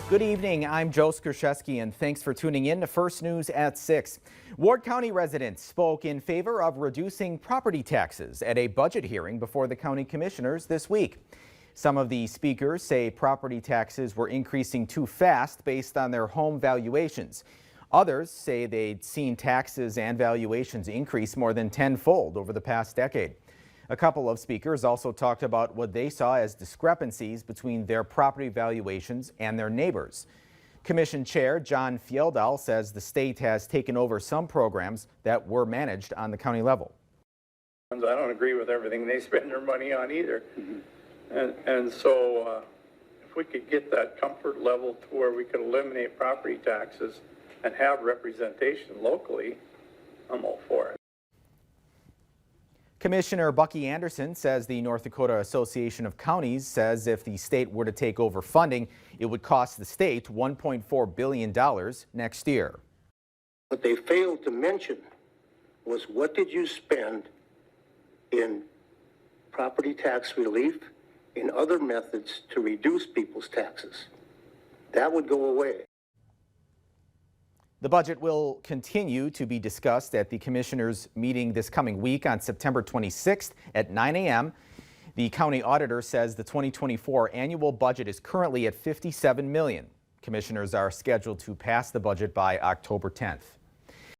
Good evening, I'm Joe Skrzyszewski, and thanks for tuning in to First News at 6. Ward County residents spoke in favor of reducing property taxes at a budget hearing before the county commissioners this week. Some of the speakers say property taxes were increasing too fast based on their home valuations. Others say they'd seen taxes and valuations increase more than tenfold over the past decade. A couple of speakers also talked about what they saw as discrepancies between their property valuations and their neighbors. Commission Chair John Fjeldahl says the state has taken over some programs that were managed on the county level. I don't agree with everything they spend their money on either. And so if we could get that comfort level to where we could eliminate property taxes and have representation locally, I'm all for it. Commissioner Bucky Anderson says the North Dakota Association of Counties says if the state were to take over funding, it would cost the state $1.4 billion next year. What they failed to mention was what did you spend in property tax relief, in other methods to reduce people's taxes. That would go away. The budget will continue to be discussed at the commissioners' meeting this coming week on September 26th at 9 a.m. The county auditor says the 2024 annual budget is currently at $57 million. Commissioners are scheduled to pass the budget by October 10th.